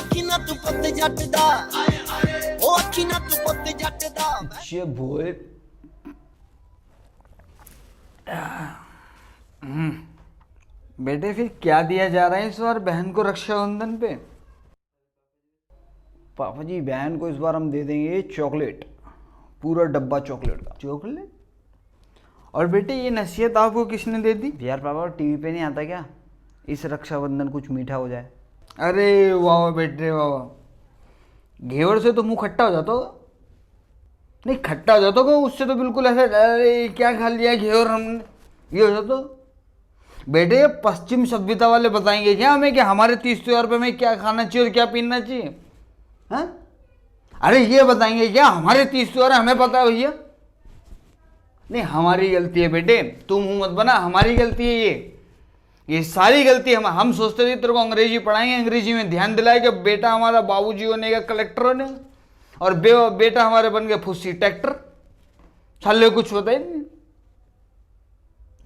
ਅੱਖੀ ਨਾ ਤੂੰ ਪੁੱਤ ਜੱਟ ਦਾ ਉਹ ਅੱਖੀ ਨਾ ਤੂੰ ਪੁੱਤ ਜੱਟ ਦਾ ये बोए बेटे फिर क्या दिया जा रहा है इस बार बहन को रक्षाबंधन पे? पापा जी बहन को इस बार हम दे देंगे चॉकलेट, पूरा डब्बा चॉकलेट का। चॉकलेट? और बेटे ये नसीहत आपको किसने दे दी? यार पापा टीवी पे नहीं आता क्या, इस रक्षाबंधन कुछ मीठा हो जाए। अरे वाह बेटे वाह, घेवर से तो मुंह खट्टा हो जाता होगा। नहीं खट्टा हो जाता होगा उससे तो बिल्कुल ऐसा, अरे क्या खा लिया घेवर हमने, ये हो जाता। बेटे पश्चिम सभ्यता वाले बताएंगे क्या हमें कि हमारे 30 त्योहार पे हमें क्या खाना चाहिए और क्या पीना चाहिए? हाँ अरे ये बताएंगे क्या हमारे 30 त्योहार हमें पता है भैया? नहीं हमारी गलती है बेटे, तुम मुंह मत बना, हमारी गलती है ये सारी गलती हम सोचते थे तेरे को अंग्रेजी पढ़ाएंगे, अंग्रेजी में ध्यान दिलाए कि बेटा हमारा बाबूजी होने का कलेक्टर होने और बेटा हमारे बन गए फुस्सी ट्रैक्टर। साले कुछ होता ही नहीं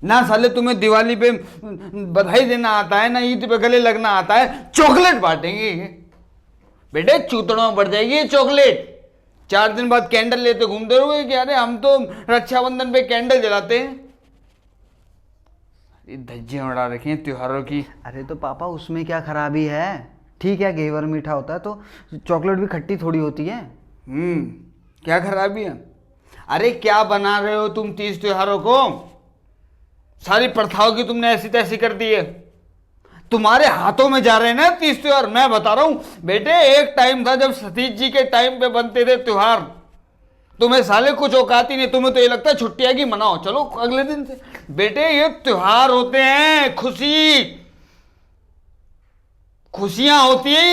ना, साले तुम्हें दिवाली पे बधाई देना आता है ना, ईद पे गले लगना आता है, चॉकलेट बांटेंगे बेटे, चूतड़ों में बढ़ जाएगी ये चॉकलेट। 4 दिन बाद कैंडल लेते घूमते रहोगे कि अरे हम तो रक्षाबंधन पे कैंडल जलाते हैं। धज्जियां उड़ा रखी हैं त्योहारों की। अरे तो पापा उसमें क्या खराबी है, ठीक है घेवर मीठा होता है तो चॉकलेट भी खट्टी थोड़ी होती है। क्या खराबी है? अरे क्या बना रहे हो तुम 30 त्योहारों को, सारी प्रथाओं की तुमने ऐसी तैसी कर दी है, तुम्हारे हाथों में जा रहे हैं ना 30 त्योहार। मैं बता रहा हूं बेटे, एक टाइम था जब सतीश जी के टाइम पे बनते थे त्योहार, तुम्हें साले कुछ औकात ही नहीं, तुम्हें तो ये लगता है छुट्टियां की मनाओ चलो अगले दिन से। बेटे ये त्योहार होते हैं, खुशियां होती है,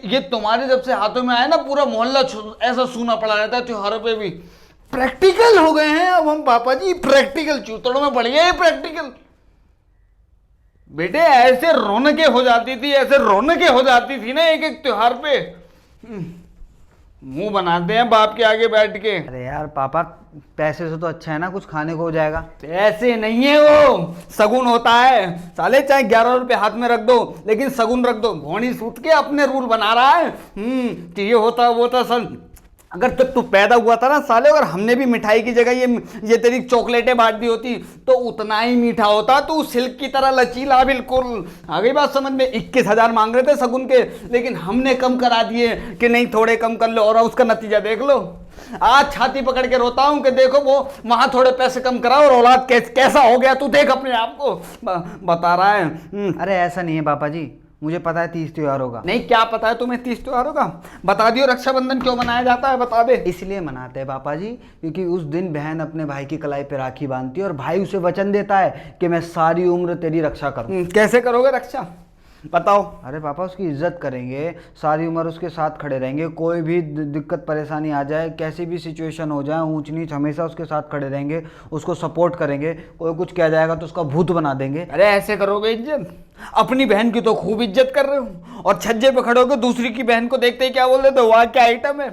ये तुम्हारे जब से हाथों में आया ना पूरा मोहल्ला ऐसा सूना पड़ा रहता है त्योहारों पे भी। प्रैक्टिकल हो गए हैं अब हम पापा जी, प्रैक्टिकल चूतड़ों में बढ़ गए प्रैक्टिकल। बेटे ऐसे रौनकें हो जाती थी, ऐसे रौनकें हो जाती थी ना एक एक त्योहार पे, मुंह बनाते हैं बाप के आगे बैठ के। अरे यार पापा पैसे से तो अच्छा है ना कुछ खाने को हो जाएगा। ऐसे नहीं है, वो सगुन होता है साले, चाहे 11 रुपए हाथ में रख दो लेकिन सगुन रख दो। घोड़ी सूत के अपने रूल बना रहा है कि ये होता वो था सन। अगर तू पैदा हुआ था ना साले, अगर हमने भी मिठाई की जगह ये तेरी चॉकलेटें बांट दी होती तो उतना ही मीठा होता, तू सिल्क की तरह लचीला बिल्कुल। आ गई बात समझ में? 21,000 मांग रहे थे सगुन के, लेकिन हमने कम करा दिए कि नहीं थोड़े कम कर लो, और उसका नतीजा देख लो। आज छाती पकड़ के रोता हूं कि देखो वो वहां थोड़े पैसे कम करा और औलाद कैसा हो गया, तू देख अपने आप को बता रहा है। अरे ऐसा नहीं है पापा जी, मुझे पता है 30 त्योहारों का। नहीं क्या पता है तुम्हें 30 त्योहारों का? बता दियो रक्षाबंधन क्यों मनाया जाता है, बता दे। इसलिए मनाते हैं पापा जी क्योंकि उस दिन बहन अपने भाई की कलाई पे राखी बांधती है और भाई उसे वचन देता है कि मैं सारी उम्र तेरी रक्षा करूं। कैसे करोगे रक्षा बताओ? अरे पापा उसकी इज्जत करेंगे, सारी उम्र उसके साथ खड़े रहेंगे, कोई भी दिक्कत परेशानी आ जाए, कैसी भी सिचुएशन हो जाए, ऊंच नीच, हमेशा उसके साथ खड़े रहेंगे, उसको सपोर्ट करेंगे। कोई कुछ किया जाएगा तो उसका भूत बना देंगे। अरे ऐसे करोगे इज्जत? अपनी बहन की तो खूब इज्जत कर रहे हो और छज्जे पे खड़े होकर दूसरी की बहन को देखते ही क्या बोल देते हो, वाह क्या आइटम है।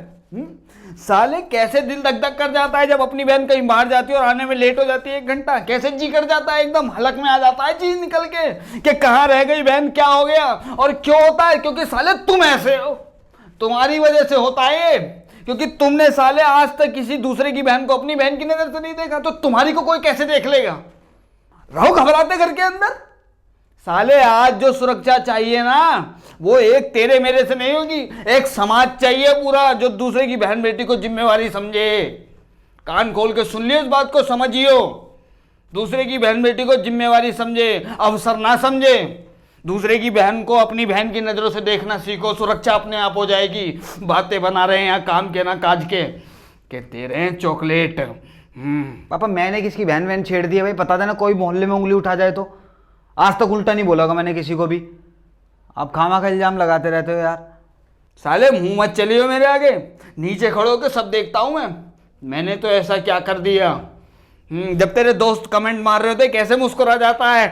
साले कैसे दिल धक धक कर जाता है जब अपनी बहन कहीं बाहर जाती है और आने में लेट हो जाती है 1 घंटा, कैसे जी कर जाता है, एकदम हलक में आ जाता है जी निकल के कि कहाँ रह गई बहन, क्या हो गया। और क्यों होता है? क्योंकि साले तुम ऐसे हो, तुम्हारी वजह से होता है ये, क्योंकि तुमने साले आज तक किसी दूसरे की बहन को अपनी बहन की नजर से नहीं देखा, तो तुम्हारी को कोई कैसे देख लेगा। रहो घबराते घर के अंदर। साले आज जो सुरक्षा चाहिए ना वो एक तेरे मेरे से नहीं होगी, एक समाज चाहिए पूरा जो दूसरे की बहन बेटी को जिम्मेवारी समझे। कान खोल के सुन लियो इस बात को, समझियो। दूसरे की बहन बेटी को जिम्मेवारी समझे, अवसर ना समझे। दूसरे की बहन को अपनी बहन की नजरों से देखना सीखो, सुरक्षा अपने आप हो जाएगी। बातें बना रहे हैं यहाँ काम के ना काज के, कहते रहे चॉकलेट। पापा मैंने किसकी बहन बहन छेड़ दी है भाई, बता देना, कोई मोहल्ले में उंगली उठा जाए तो। आज तक उल्टा नहीं बोला मैंने किसी को भी, आप खामा का इल्जाम लगाते रहते हो यार। साले मुंह मत चलियो मेरे आगे, नीचे खड़ो के सब देखता हूं मैंने तो ऐसा क्या कर दिया। जब तेरे दोस्त कमेंट मार रहे होते कैसे मुस्कुरा जाता है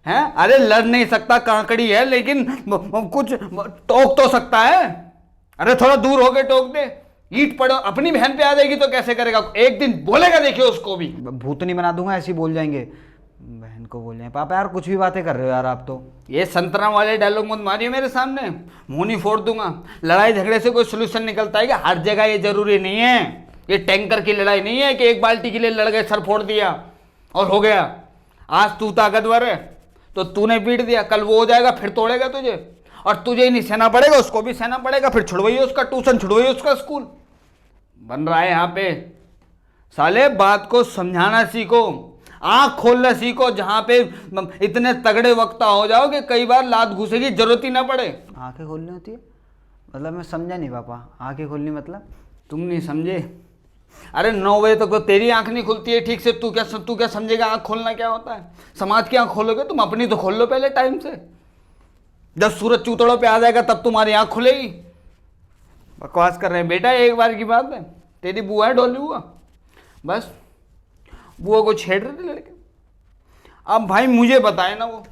हैं? अरे लड़ नहीं सकता, कांकड़ी है, लेकिन कुछ टोक तो सकता है। अरे थोड़ा दूर होके टोक दे, ईट पड़ो, अपनी बहन पे आ जाएगी तो कैसे करेगा, एक दिन बोलेगा देखियो उसको भी। भूत नहीं बना दूंगा, ऐसे ही बोल जाएंगे बहन बहन को बोले पापा यार कुछ भी बातें कर रहे हो यार आप तो। ये संतरा वाले डायलॉग मत मारियो मेरे सामने, मुंह नहीं फोड़ दूंगा। लड़ाई झगड़े से कोई सोल्यूशन निकलता है कि हर जगह ये जरूरी नहीं है। ये टैंकर की लड़ाई नहीं है कि एक बाल्टी के लिए लड़ गए, सर फोड़ दिया और हो गया। आज तू ताकतवर है तो तूने पीट दिया, कल वो हो जाएगा फिर तोड़ेगा तुझे, और तुझे ही नहीं सहना पड़ेगा, उसको भी सहना पड़ेगा। फिर छुड़वाइए उसका ट्यूशन, छुड़वाइए उसका स्कूल। बन रहा है यहाँ पे। साले बात को समझाना सीखो, आंख खोलना सीखो। जहां पे इतने तगड़े वक्ता हो जाओ कि कई बार लात घुसेगी, जरूरत ही ना पड़े। आंखें खोलनी होती है मतलब? मैं समझा नहीं पापा, आंखें खोलनी मतलब? तुम नहीं समझे? अरे 9 बजे तक तो तेरी आंख नहीं खुलती है ठीक से, तू क्या समझेगा आंख खोलना क्या होता है? समाज की आंख खोलोगे तुम, अपनी तो खोल लो पहले टाइम से। जब सूरज चूतड़ों पे आ जाएगा तब तुम्हारी आंख खुलेगी। बकवास कर रहे हैं बेटा, एक बार की बात है। तेरी बुआ है डोली हुआ, बस बुआ को छेड़ रहे थे लड़के। अब भाई मुझे बताए ना वो,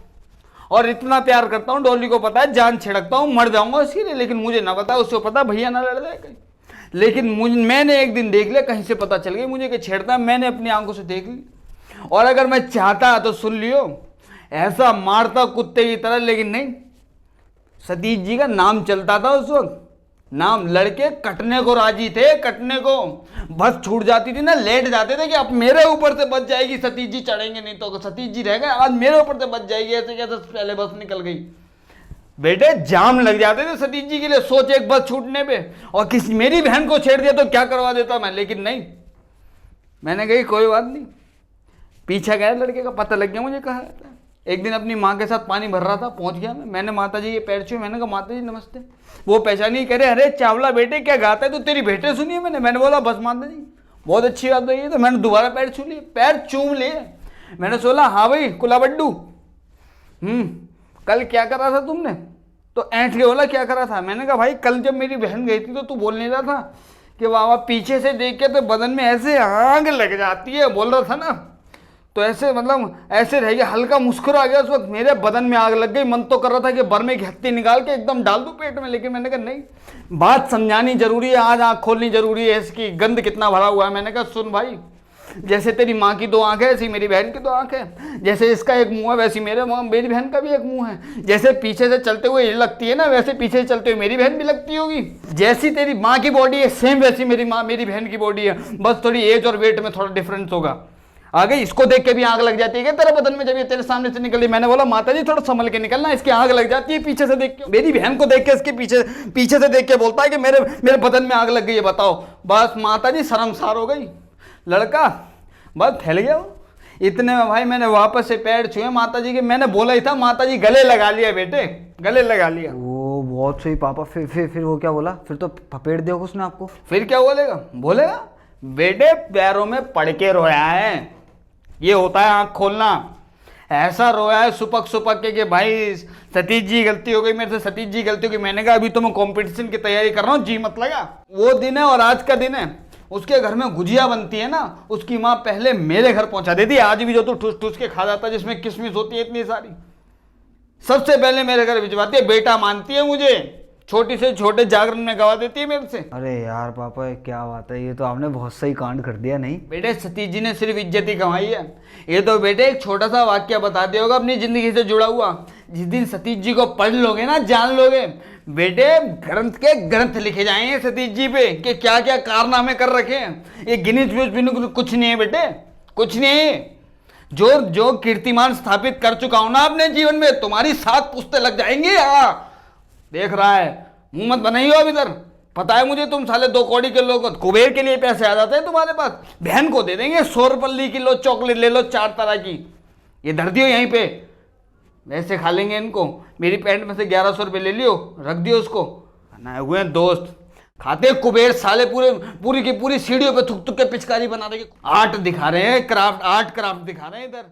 और इतना प्यार करता हूँ डोली को पता है, जान छिड़कता हूँ मर जाऊंगा उसके लिए, लेकिन मुझे ना पता, उसको पता भैया ना लड़ जाए कहीं। लेकिन मैंने एक दिन देख लिया, कहीं से पता चल गई मुझे कि छेड़ता, मैंने अपनी आंखों से देख ली। और अगर मैं चाहता तो सुन लियो, ऐसा मारता कुत्ते की तरह, लेकिन नहीं। सतीश जी का नाम चलता था उस वक्त, नाम। लड़के कटने को राजी थे, कटने को। बस छूट जाती थी ना, लेट जाते थे कि अब मेरे ऊपर से बच जाएगी, सतीश जी चढ़ेंगे नहीं तो सतीश जी रह गए, आज मेरे ऊपर से बच जाएगी। ऐसे कैसे पहले बस निकल गई। बेटे जाम लग जाते थे सतीश जी के लिए, सोच एक बस छूटने पे। और किसी मेरी बहन को छेड़ दिया तो क्या करवा देता मैं, लेकिन नहीं, मैंने कही कोई बात नहीं। पीछा गया लड़के का, पता लग गया मुझे कहा। एक दिन अपनी माँ के साथ पानी भर रहा था, पहुंच गया मैंने माता जी ये पैर छुए, मैंने कहा माता जी नमस्ते। वो पहचानी, कह रहे अरे चावला बेटे क्या गाता है, तो तेरी भेंटें सुनी है मैंने बोला बस माता जी बहुत अच्छी बात है। तो मैंने दोबारा पैर छू लिए, पैर चूम लिए। मैंने सोचा हाँ भाई कुला बड्डू, कल क्या करा था तुमने? तो ऐंठ के बोला क्या करा था? मैंने कहा भाई कल जब मेरी बहन गई थी तो तू बोल नहीं रहा था कि वाह पीछे से देख के तो बदन में ऐसे आग लग जाती है, बोल रहा था ना। तो ऐसे मतलब ऐसे रह गया, हल्का मुस्कुरा गया। उस वक्त मेरे बदन में आग लग गई, मन तो कर रहा था कि बर्मे की हत्ती निकाल के एकदम डाल दूं पेट में, लेकिन मैंने कहा नहीं, बात समझानी जरूरी है, आज आँख खोलनी जरूरी है। इसकी गंद कितना भरा हुआ है। मैंने कहा सुन भाई, जैसे तेरी माँ की 2 आँखें ऐसी मेरी बहन की 2 आँखें, जैसे इसका एक मुंह है वैसी मेरी बहन का भी एक मुंह है। जैसे पीछे से चलते हुए ये लगती है ना, वैसे पीछे से चलते हुए मेरी बहन भी लगती होगी। जैसी तेरी माँ की बॉडी है सेम वैसी मेरी बहन की बॉडी है, बस थोड़ी एज और वेट में थोड़ा डिफरेंस होगा। आगे इसको देख के भी आग लग जाती है क्या तेरे बदन में जब ये तेरे सामने से निकली? मैंने बोला माता जी थोड़ा संभल के निकलना, इसकी आग लग जाती है पीछे से देख के। मेरी बहन को देख के इसके पीछे से देख के बोलता है कि मेरे बदन में आग लग गई है, बताओ। बस माता जी शर्मसार हो गई, लड़का बस फैल गया वो। इतने में भाई मैंने वापस से पैर छुए माता जी के। मैंने बोला ही था माता जी गले लगा लिया बेटे, गले लगा लिया। वो बहुत सही पापा। फिर वो क्या बोला? फिर तो फपेट दिया उसने आपको। फिर क्या बोलेगा बेटे पैरों में पड़ के रोया है, ये होता है आंख खोलना। ऐसा रोया है सुपक के कि भाई सतीश जी गलती हो गई मेरे से, सतीश जी गलती हो गई। मैंने कहा अभी तो मैं कंपटीशन की तैयारी कर रहा हूँ, जी मत लगा। वो दिन है और आज का दिन है। उसके घर में गुजिया बनती है ना, उसकी माँ पहले मेरे घर पहुंचा देती है। आज भी जो तू ठूस ठूस के खा जाता है, जिसमें किशमिश होती है इतनी सारी, सबसे पहले मेरे घर भिजवाती है। बेटा मानती है मुझे, छोटी से छोटे जागरण में गवा देती है मेरे से। अरे यार पापा क्या बात है, ये तो आपने बहुत सही कांड कर दिया। नहीं बेटे सतीश जी ने सिर्फ इज्जत ही कमाई है। ये तो बेटे एक छोटा सा वाक्य बता दिया होगा अपनी जिंदगी से जुड़ा हुआ। जिस दिन सतीश जी को पढ़ लोगे ना, जान लोगे बेटे, ग्रंथ के ग्रंथ लिखे जाएंगे सतीश जी पे कि क्या क्या कारनामे कर रखे हैं। ये गिनीज बुक कुछ नहीं है बेटे, कुछ नहीं है। जो कीर्तिमान स्थापित कर चुका हूं ना अपने जीवन में, तुम्हारी 7 पुश्तें लग जाएंगी। देख रहा है, मुंह मत बनाइयो अब इधर। पता है मुझे तुम साले 2 कौड़ी के लोग, कुबेर के लिए पैसे आ जाते हैं तुम्हारे पास। बहन को दे देंगे 100 रुपये किलो चॉकलेट, ले लो 4 तरह की, ये धर दियो यहीं पे, वैसे खा लेंगे इनको। मेरी पैंट में से 1100 रुपये ले लियो, रख दियो उसको। ना हुए दोस्त खाते कुबेर साले, पूरी की पूरी सीढ़ियों पे थुक थुक के पिचकारी बना देंगे। आर्ट दिखा रहे हैं, क्राफ्ट दिखा रहे हैं इधर।